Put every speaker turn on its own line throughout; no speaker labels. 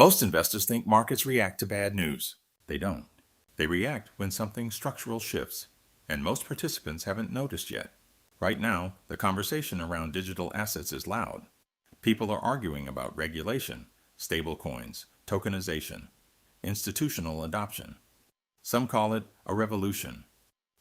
Most investors think markets react to bad news. They don't. They react when something structural shifts, and most participants haven't noticed yet. Right now, the conversation around digital assets is loud. People are arguing about regulation, stablecoins, tokenization, institutional adoption. Some call it a revolution.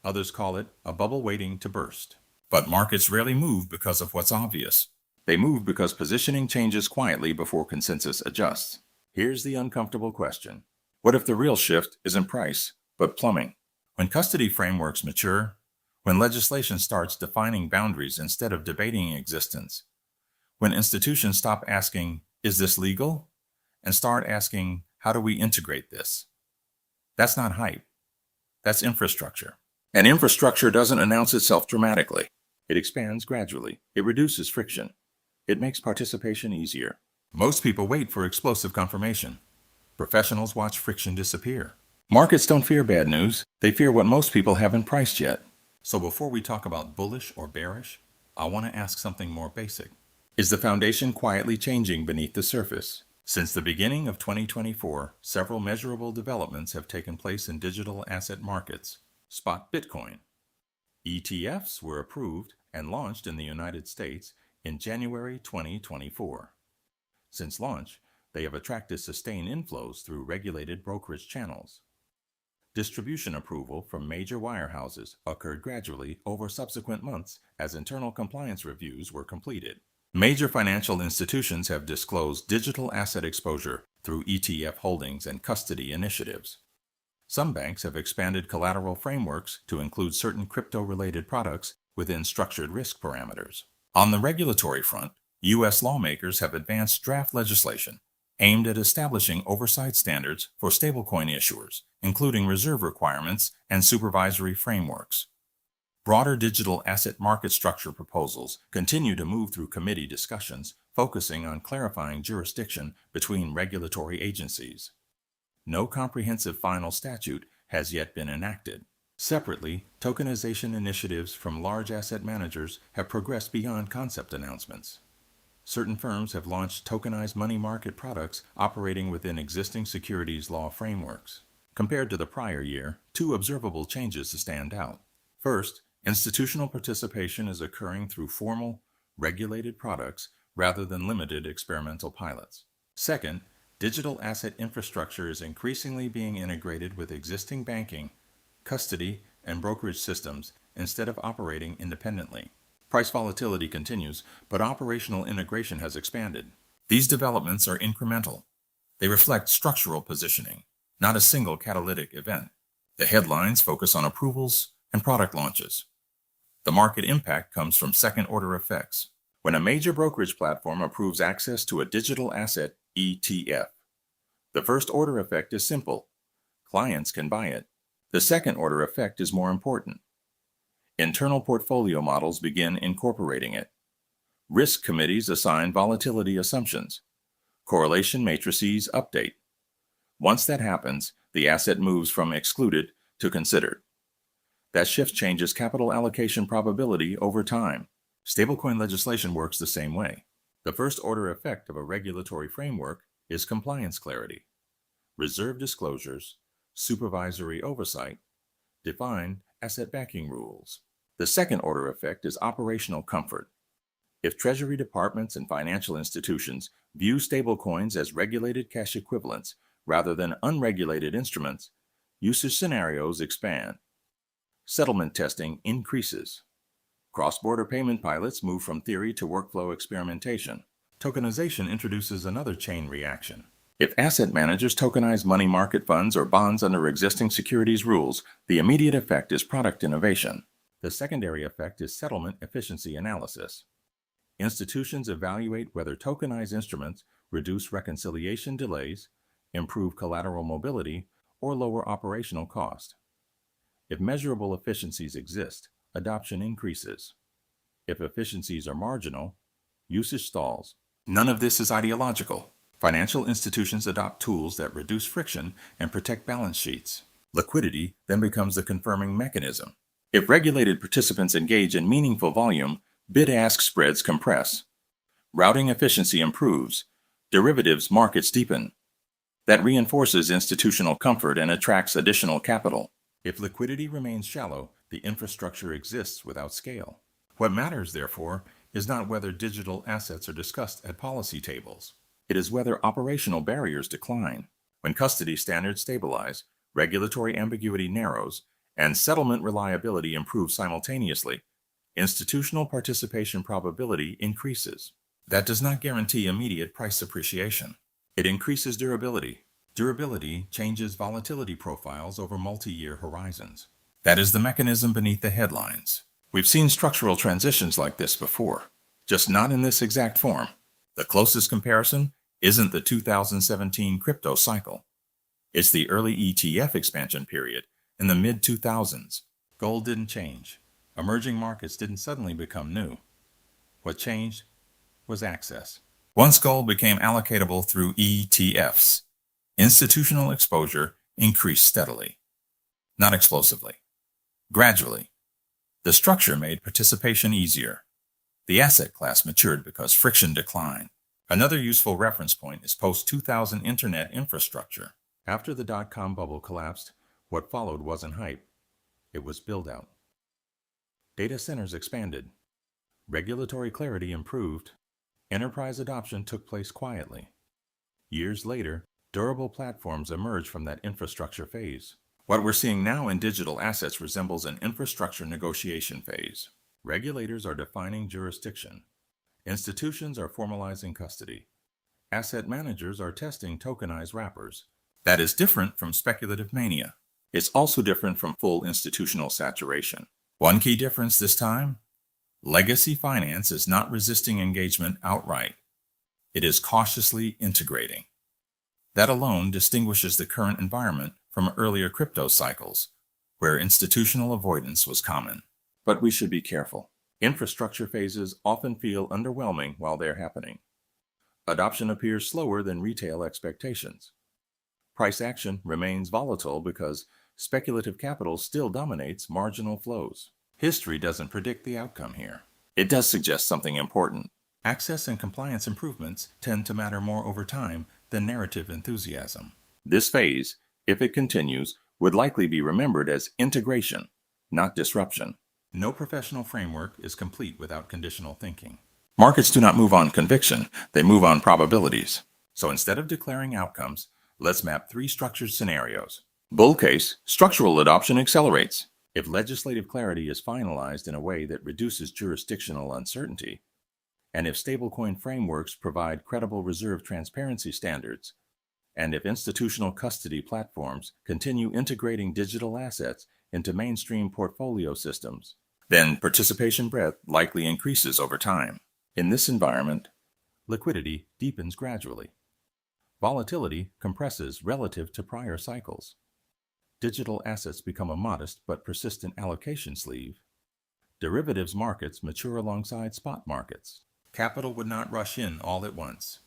Others call it a bubble waiting to burst. But markets rarely move because of what's obvious. They move because positioning changes quietly before consensus adjusts. Here's the uncomfortable question. What if the real shift isn't price, but plumbing? When custody frameworks mature, when legislation starts defining boundaries instead of debating existence, when institutions stop asking, is this legal? And start asking, how do we integrate this? That's not hype. That's infrastructure. And infrastructure doesn't announce itself dramatically. It expands gradually. It reduces friction. It makes participation easier. Most people wait for explosive confirmation. Professionals watch friction disappear. Markets don't fear bad news. They fear what most people haven't priced yet. So before we talk about bullish or bearish, I want to ask something more basic. Is the foundation quietly changing beneath the surface? Since the beginning of 2024, several measurable developments have taken place in digital asset markets. Spot Bitcoin. ETFs were approved and launched in the United States in January 2024. Since launch, they have attracted sustained inflows through regulated brokerage channels. Distribution approval from major wirehouses occurred gradually over subsequent months as internal compliance reviews were completed. Major financial institutions have disclosed digital asset exposure through ETF holdings and custody initiatives. Some banks have expanded collateral frameworks to include certain crypto-related products within structured risk parameters. On the regulatory front, U.S. lawmakers have advanced draft legislation aimed at establishing oversight standards for stablecoin issuers, including reserve requirements and supervisory frameworks. Broader digital asset market structure proposals continue to move through committee discussions, focusing on clarifying jurisdiction between regulatory agencies. No comprehensive final statute has yet been enacted. Separately, tokenization initiatives from large asset managers have progressed beyond concept announcements. Certain firms have launched tokenized money market products operating within existing securities law frameworks. Compared to the prior year, two observable changes stand out. First, institutional participation is occurring through formal, regulated products rather than limited experimental pilots. Second, digital asset infrastructure is increasingly being integrated with existing banking, custody, and brokerage systems instead of operating independently. Price volatility continues, but operational integration has expanded. These developments are incremental. They reflect structural positioning, not a single catalytic event. The headlines focus on approvals and product launches. The market impact comes from second-order effects. When a major brokerage platform approves access to a digital asset ETF, the first-order effect is simple. Clients can buy it. The second-order effect is more important. Internal portfolio models begin incorporating it. Risk committees assign volatility assumptions. Correlation matrices update. Once that happens, the asset moves from excluded to considered. That shift changes capital allocation probability over time. Stablecoin legislation works the same way. The first-order effect of a regulatory framework is compliance clarity. Reserve disclosures, supervisory oversight, defined asset backing rules. The second-order effect is operational comfort. If Treasury departments and financial institutions view stablecoins as regulated cash equivalents rather than unregulated instruments, usage scenarios expand. Settlement testing increases. Cross-border payment pilots move from theory to workflow experimentation. Tokenization introduces another chain reaction. If asset managers tokenize money market funds or bonds under existing securities rules, the immediate effect is product innovation. The secondary effect is settlement efficiency analysis. Institutions evaluate whether tokenized instruments reduce reconciliation delays, improve collateral mobility, or lower operational cost. If measurable efficiencies exist, adoption increases. If efficiencies are marginal, usage stalls. None of this is ideological. Financial institutions adopt tools that reduce friction and protect balance sheets. Liquidity then becomes the confirming mechanism. If regulated participants engage in meaningful volume, bid-ask spreads compress. Routing efficiency improves. Derivatives markets deepen. That reinforces institutional comfort and attracts additional capital. If liquidity remains shallow, the infrastructure exists without scale. What matters, therefore, is not whether digital assets are discussed at policy tables. It is whether operational barriers decline. When custody standards stabilize, regulatory ambiguity narrows, and settlement reliability improves simultaneously, institutional participation probability increases. That does not guarantee immediate price appreciation. It increases durability. Durability changes volatility profiles over multi-year horizons. That is the mechanism beneath the headlines. We've seen structural transitions like this before, just not in this exact form. The closest comparison isn't the 2017 crypto cycle. It's the early ETF expansion period in the mid-2000s. Gold didn't change. Emerging markets didn't suddenly become new. What changed was access. Once gold became allocatable through ETFs, institutional exposure increased steadily, not explosively, gradually. The structure made participation easier. The asset class matured because friction declined. Another useful reference point is post-2000 internet infrastructure. After the dot-com bubble collapsed, what followed wasn't hype. It was build-out. Data centers expanded. Regulatory clarity improved. Enterprise adoption took place quietly. Years later, durable platforms emerged from that infrastructure phase. What we're seeing now in digital assets resembles an infrastructure negotiation phase. Regulators are defining jurisdiction. Institutions are formalizing custody. Asset managers are testing tokenized wrappers. That is different from speculative mania. It's also different from full institutional saturation. One key difference this time: legacy finance is not resisting engagement outright. It is cautiously integrating. That alone distinguishes the current environment from earlier crypto cycles, where institutional avoidance was common. But we should be careful. Infrastructure phases often feel underwhelming while they're happening. Adoption appears slower than retail expectations. Price action remains volatile because speculative capital still dominates marginal flows. History doesn't predict the outcome here. It does suggest something important. Access and compliance improvements tend to matter more over time than narrative enthusiasm. This phase, if it continues, would likely be remembered as integration, not disruption. No professional framework is complete without conditional thinking. Markets do not move on conviction, they move on probabilities. So instead of declaring outcomes, let's map 3 structured scenarios. Bull case: structural adoption accelerates. If legislative clarity is finalized in a way that reduces jurisdictional uncertainty, and if stablecoin frameworks provide credible reserve transparency standards, and if institutional custody platforms continue integrating digital assets into mainstream portfolio systems, then participation breadth likely increases over time. In this environment, liquidity deepens gradually. Volatility compresses relative to prior cycles. Digital assets become a modest but persistent allocation sleeve. Derivatives markets mature alongside spot markets. Capital would not rush in all at once.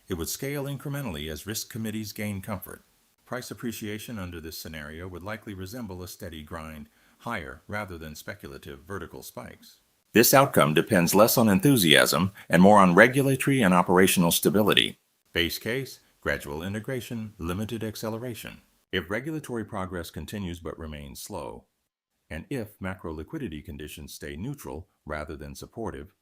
It would scale incrementally as risk committees gain comfort. Price appreciation under this scenario would likely resemble a steady grind, higher rather than speculative vertical spikes. This outcome depends less on enthusiasm and more on regulatory and operational stability. Base case: gradual integration, limited acceleration. If regulatory progress continues but remains slow, and if macro liquidity conditions stay neutral rather than supportive,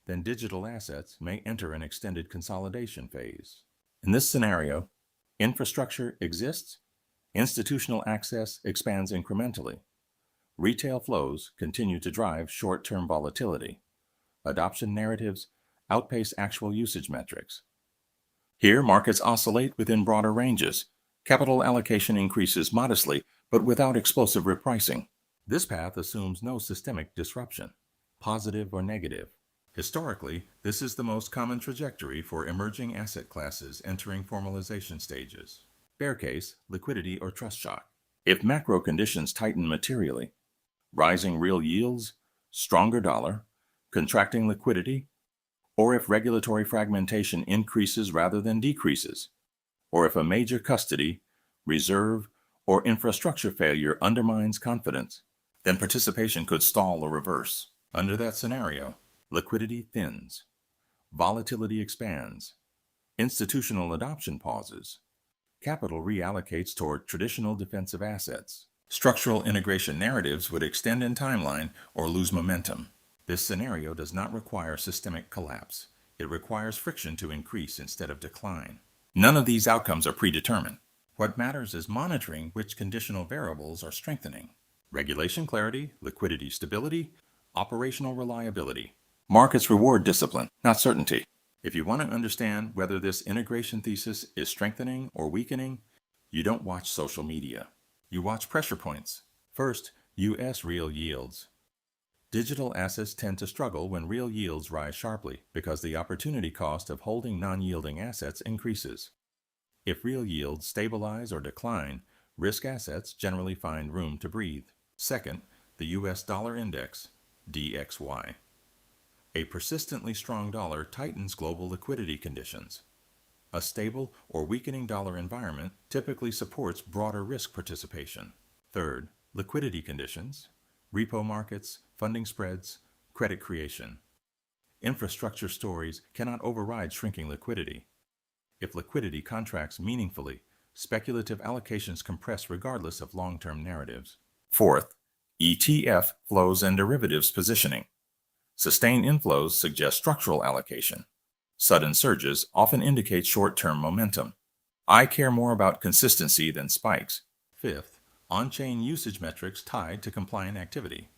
then digital assets may enter an extended consolidation phase. In this scenario, infrastructure exists, institutional access expands incrementally, retail flows continue to drive short-term volatility, adoption narratives outpace actual usage metrics. Here, markets oscillate within broader ranges. Capital allocation increases modestly, but without explosive repricing. This path assumes no systemic disruption, positive or negative. Historically, this is the most common trajectory for emerging asset classes entering formalization stages. Bear case: liquidity or trust shock. If macro conditions tighten materially, rising real yields, stronger dollar, contracting liquidity, or if regulatory fragmentation increases rather than decreases, or if a major custody, reserve, or infrastructure failure undermines confidence, then participation could stall or reverse. Under that scenario, liquidity thins, volatility expands, institutional adoption pauses, capital reallocates toward traditional defensive assets. Structural integration narratives would extend in timeline or lose momentum. This scenario does not require systemic collapse. It requires friction to increase instead of decline. None of these outcomes are predetermined. What matters is monitoring which conditional variables are strengthening. Regulation clarity, liquidity stability, operational reliability. Markets reward discipline, not certainty. If you want to understand whether this integration thesis is strengthening or weakening, you don't watch social media. You watch pressure points. First, U.S. real yields. Digital assets tend to struggle when real yields rise sharply because the opportunity cost of holding non-yielding assets increases. If real yields stabilize or decline, risk assets generally find room to breathe. Second, the U.S. dollar index, DXY. A persistently strong dollar tightens global liquidity conditions. A stable or weakening dollar environment typically supports broader risk participation. Third, liquidity conditions, repo markets, funding spreads, credit creation. Infrastructure stories cannot override shrinking liquidity. If liquidity contracts meaningfully, speculative allocations compress regardless of long-term narratives. Fourth, ETF flows and derivatives positioning. Sustained inflows suggest structural allocation. Sudden surges often indicate short-term momentum. I care more about consistency than spikes. Fifth, on-chain usage metrics tied to compliant activity.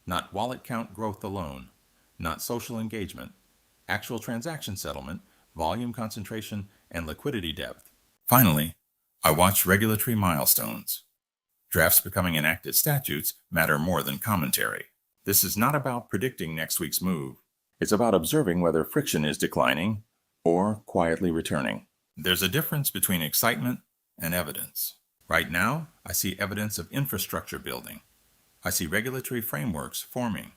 Not wallet count growth alone, not social engagement, actual transaction settlement, volume concentration, and liquidity depth. Finally, I watch regulatory milestones. Drafts becoming enacted statutes matter more than commentary. This is not about predicting next week's move. It's about observing whether friction is declining or quietly returning. There's a difference between excitement and evidence. Right now, I see evidence of infrastructure building. I see regulatory frameworks forming.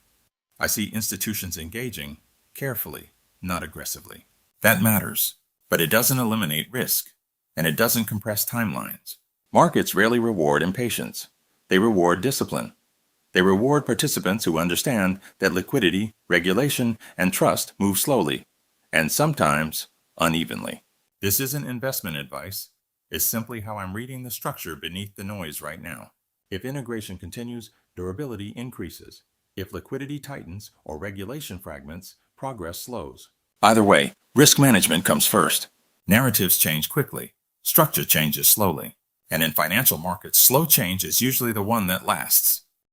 I see institutions engaging carefully, not aggressively. That matters, but it doesn't eliminate risk, and it doesn't compress timelines. Markets rarely reward impatience. They reward discipline. They reward participants who understand that liquidity, regulation, and trust move slowly, and sometimes unevenly. This isn't investment advice. It's simply how I'm reading the structure beneath the noise right now. If integration continues, durability increases. If liquidity tightens or regulation fragments, progress slows. Either way, risk management comes first. Narratives change quickly. Structure changes slowly. And in financial markets, slow change is usually the one that lasts.